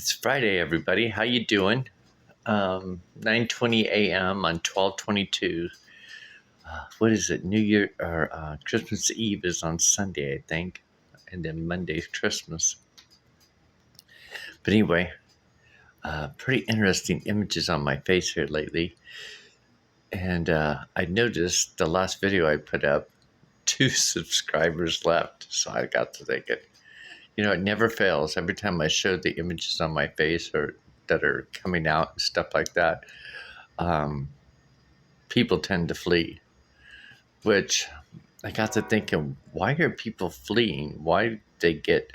It's Friday, everybody. How you doing? 9:20 a.m. on 12/22. What is it? New Year or Christmas Eve is on Sunday, I think, and then Monday's Christmas. But anyway, pretty interesting images on my face here lately, and I noticed the last video I put up, 2 subscribers left, so I got to thinking. It never fails. Every time I show the images on my face or that are coming out and stuff like that, people tend to flee. Which I got to thinking, why are people fleeing? Why they get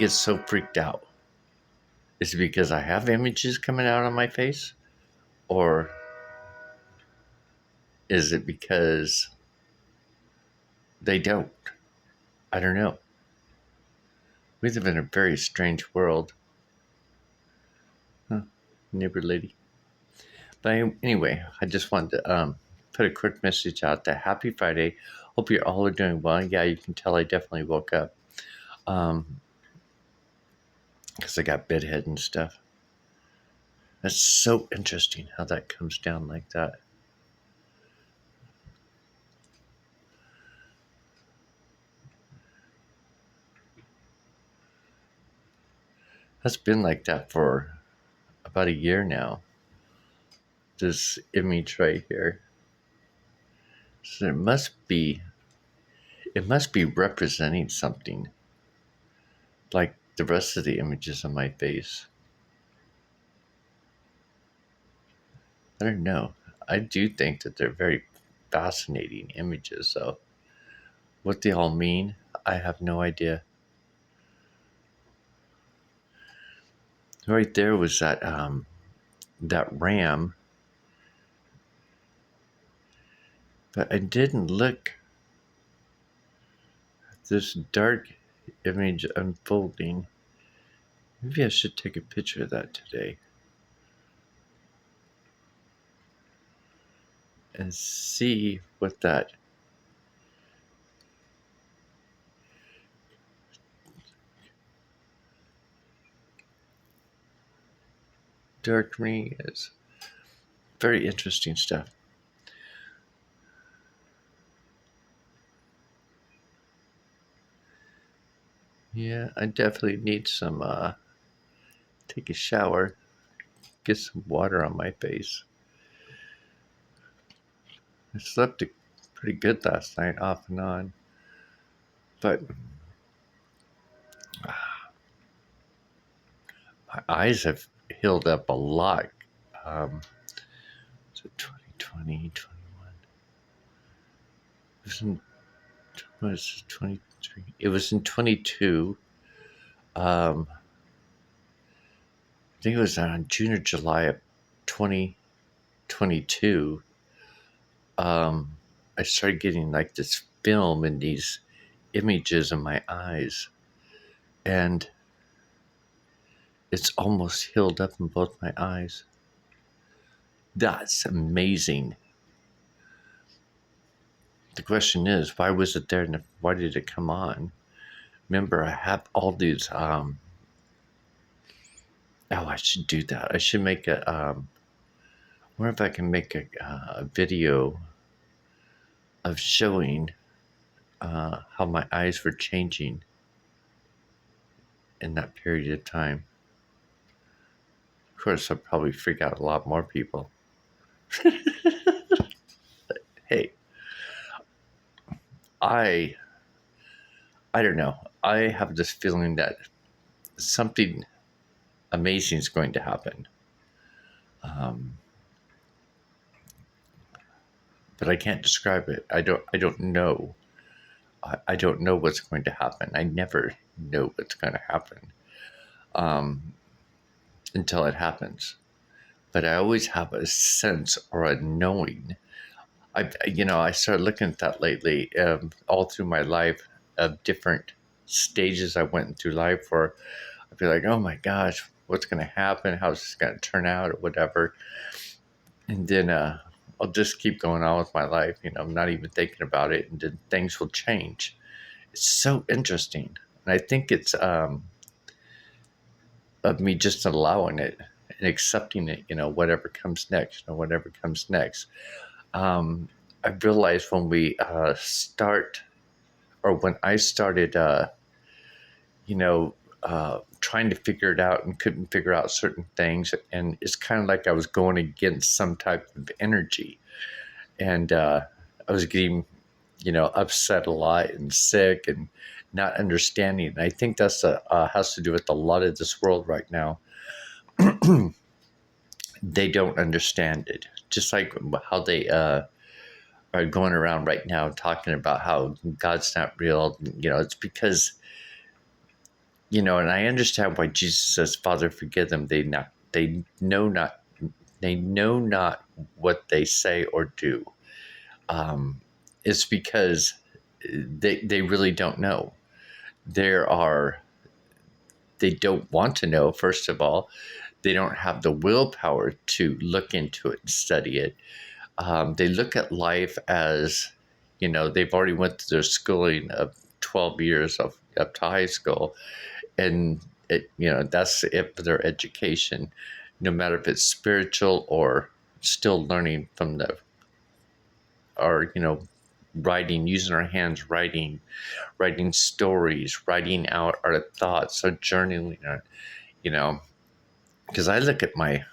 so freaked out? Is it because I have images coming out on my face, or is it because they don't? I don't know. We live in a very strange world. Neighbor lady. But anyway, I just wanted to put a quick message out there. Happy Friday. Hope you all are doing well. Yeah, you can tell I definitely woke up. Because I got bedhead and stuff. That's so interesting how that comes down like that. That's been like that for about a year now. This image right here. So it must be representing something like the rest of the images on my face. I don't know. I do think that they're very fascinating images, so what they all mean, I have no idea. Right there was that ram, but I didn't look at this dark image unfolding. Maybe I should take a picture of that today and see what that dark ring is. Very interesting stuff. Yeah, I definitely need some take a shower, get some water on my face. I slept pretty good last night, off and on, but my eyes have healed up a lot. So 2020, 21. It was in, what was it, 23? It was in 22. I think it was on June or July of 2022. I started getting like this film and these images in my eyes, and it's almost healed up in both my eyes. That's amazing. The question is, why was it there and why did it come on? Remember, I have all these, I should do that. I should make I wonder if I can make a video of showing how my eyes were changing in that period of time. Of course, I'll probably freak out a lot more people. Hey, I don't know. I have this feeling that something amazing is going to happen. But I can't describe it. I don't know. I don't know what's going to happen. I never know what's going to happen until it happens. But I always have a sense or a knowing. I started looking at that lately, all through my life, of different stages I went through life where I'd be like, oh my gosh, what's going to happen? How's this going to turn out or whatever? And then I'll just keep going on with my life. I'm not even thinking about it, and then things will change. It's so interesting. And I think it's of me just allowing it and accepting it, whatever comes next, whatever comes next. Um, I realized when we start, or when I started, you know, trying to figure it out and couldn't figure out certain things. And it's kind of like I was going against some type of energy. And I was getting, upset a lot and sick and not understanding. And I think that's has to do with a lot of this world right now. They don't understand it. Just like how they are going around right now talking about how God's not real. It's because, and I understand why Jesus says, "Father, forgive them. They know not what they say or do." Um, it's because they really don't know. There are they don't want to know. First of all, they don't have the willpower to look into it and study it. They look at life as, they've already went through their schooling of 12 years of up to high school, and that's it for their education, no matter if it's spiritual or still learning from or writing, using our hands, writing stories, writing out our thoughts, or journaling, you know because I look at my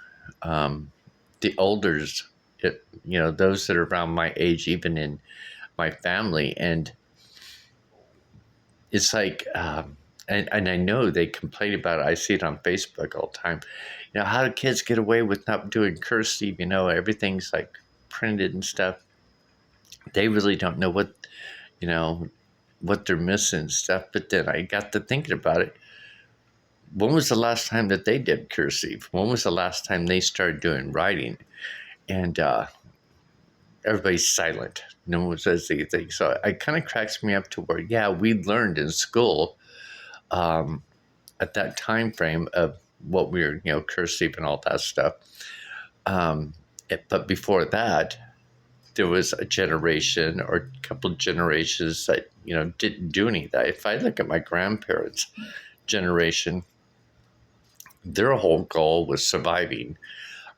the elders, those that are around my age, even in my family, and it's like, and I know they complain about it. I see it on Facebook all the time. How do kids get away with not doing cursive? Everything's like printed and stuff. They really don't know you know, what they're missing and stuff. But then I got to thinking about it. When was the last time that they did cursive? When was the last time they started doing writing? And everybody's silent. No one says anything. So it kind of cracks me up to where, yeah, we learned in school um, at that time frame of what we were, cursive and all that stuff. But before that, there was a generation or a couple of generations that, didn't do any of that. If I look at my grandparents' generation, their whole goal was surviving,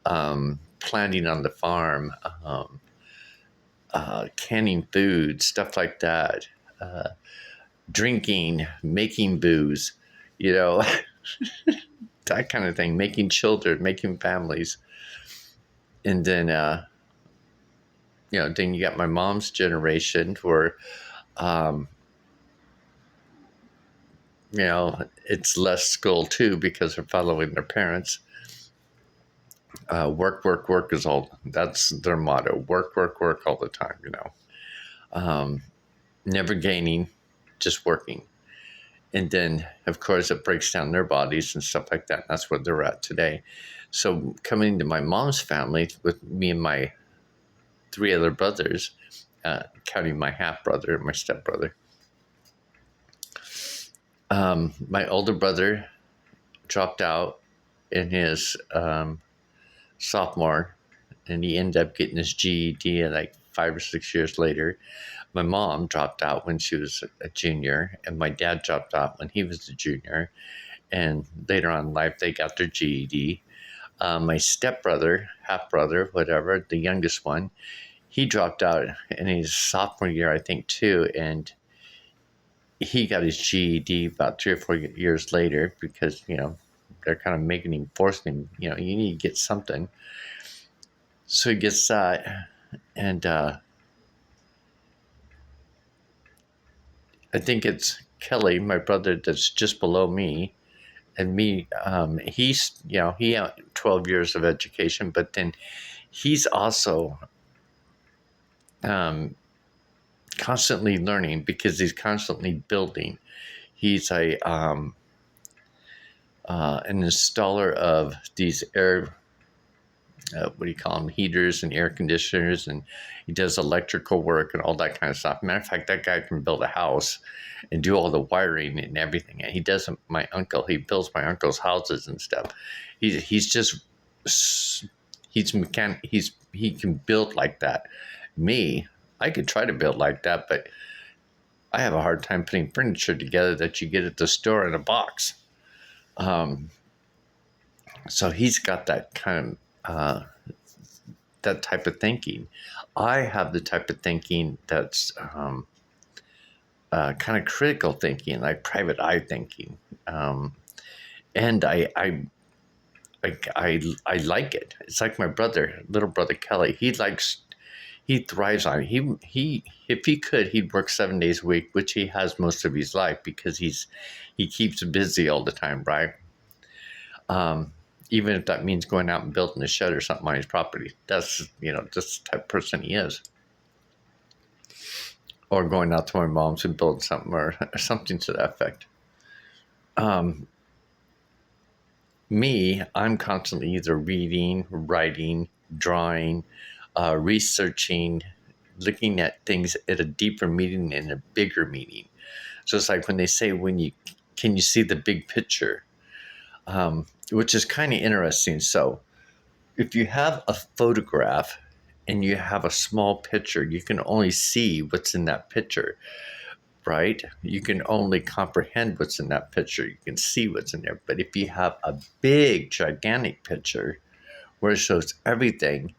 planting on the farm, canning food, stuff like that, uh, drinking, making booze, you know, that kind of thing, making children, making families. And then, then you got my mom's generation where, um, it's less school too because they're following their parents. Work, work, work is all, that's their motto. Work, work, work all the time. Um, Never gaining, just working. And then, of course, it breaks down their bodies and stuff like that. And that's where they're at today. So coming to my mom's family with me and my three other brothers, counting my half brother and my stepbrother. My older brother dropped out in his sophomore, and he ended up getting his GED like 5 or 6 years later. My mom dropped out when she was a junior, and my dad dropped out when he was a junior. And later on in life, they got their GED. My stepbrother, half brother, whatever, the youngest one, he dropped out in his sophomore year, I think, too. And he got his GED about 3 or 4 years later because, they're kind of making him, forcing him, you need to get something. So he gets that. And I think it's Kelly, my brother, that's just below me. And me, he's, he had 12 years of education, but then he's also um, constantly learning because he's constantly building. He's an installer of these air, what do you call them, heaters and air conditioners, and he does electrical work and all that kind of stuff. Matter of fact, that guy can build a house and do all the wiring and everything. And he does. He builds my uncle's houses and stuff. He's just he can build like that. Me, I could try to build like that, but I have a hard time putting furniture together that you get at the store in a box. So he's got that that type of thinking. I have the type of thinking that's kind of critical thinking, like private eye thinking, um, and I like it. It's like my brother, little brother Kelly. He thrives on it. He if he could, he'd work 7 days a week, which he has most of his life because he keeps busy all the time, right? Um, Even if that means going out and building a shed or something on his property. That's just the type of person he is. Or going out to my mom's and building something or something to that effect. Um, I'm constantly either reading, writing, drawing, researching, looking at things at a deeper meaning and a bigger meaning. So it's like when they say, can you see the big picture? Which is kind of interesting. So if you have a photograph and you have a small picture, you can only see what's in that picture, right? You can only comprehend what's in that picture. You can see what's in there. But if you have a big, gigantic picture where it shows everything,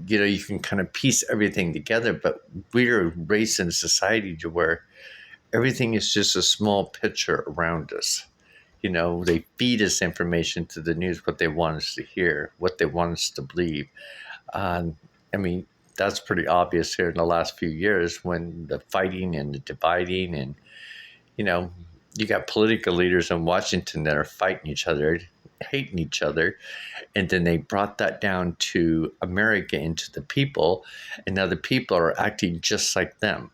you can kind of piece everything together. But we're raised in a society to where everything is just a small picture around us. They feed us information through the news, what they want us to hear, what they want us to believe. Um, I mean, that's pretty obvious here in the last few years when the fighting and the dividing, and you know, you got political leaders in Washington that are fighting each other, hating each other, and then they brought that down to America and to the people, and now the people are acting just like them.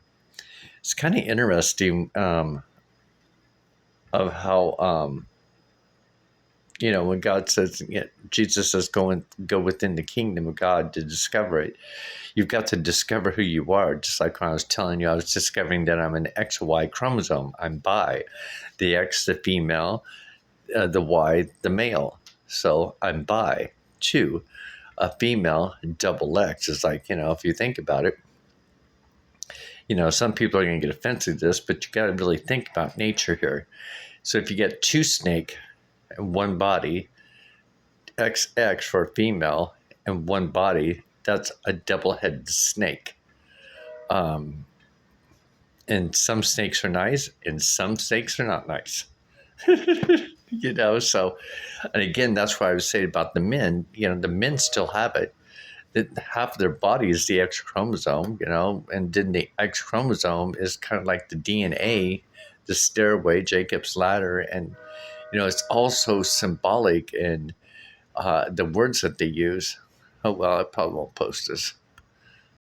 It's kind of interesting of how when God says, Jesus says, go within the kingdom of God to discover it. You've got to discover who you are. Just like when I was telling you, I was discovering that I'm an XY chromosome. I'm bi. The X, the female, the Y, the male. So I'm bi. Two, a female, double X. It's like, if you think about it, some people are going to get offensive to this, but you got to really think about nature here. So if you get two snake and one body, XX for a female, and one body, that's a double-headed snake. And some snakes are nice, and some snakes are not nice. So, and again, that's why I was saying about the men. The men still have it. That half of their body is the X chromosome, and then the X chromosome is kind of like the DNA, the stairway, Jacob's ladder, and it's also symbolic in the words that they use. Oh well, I probably won't post this.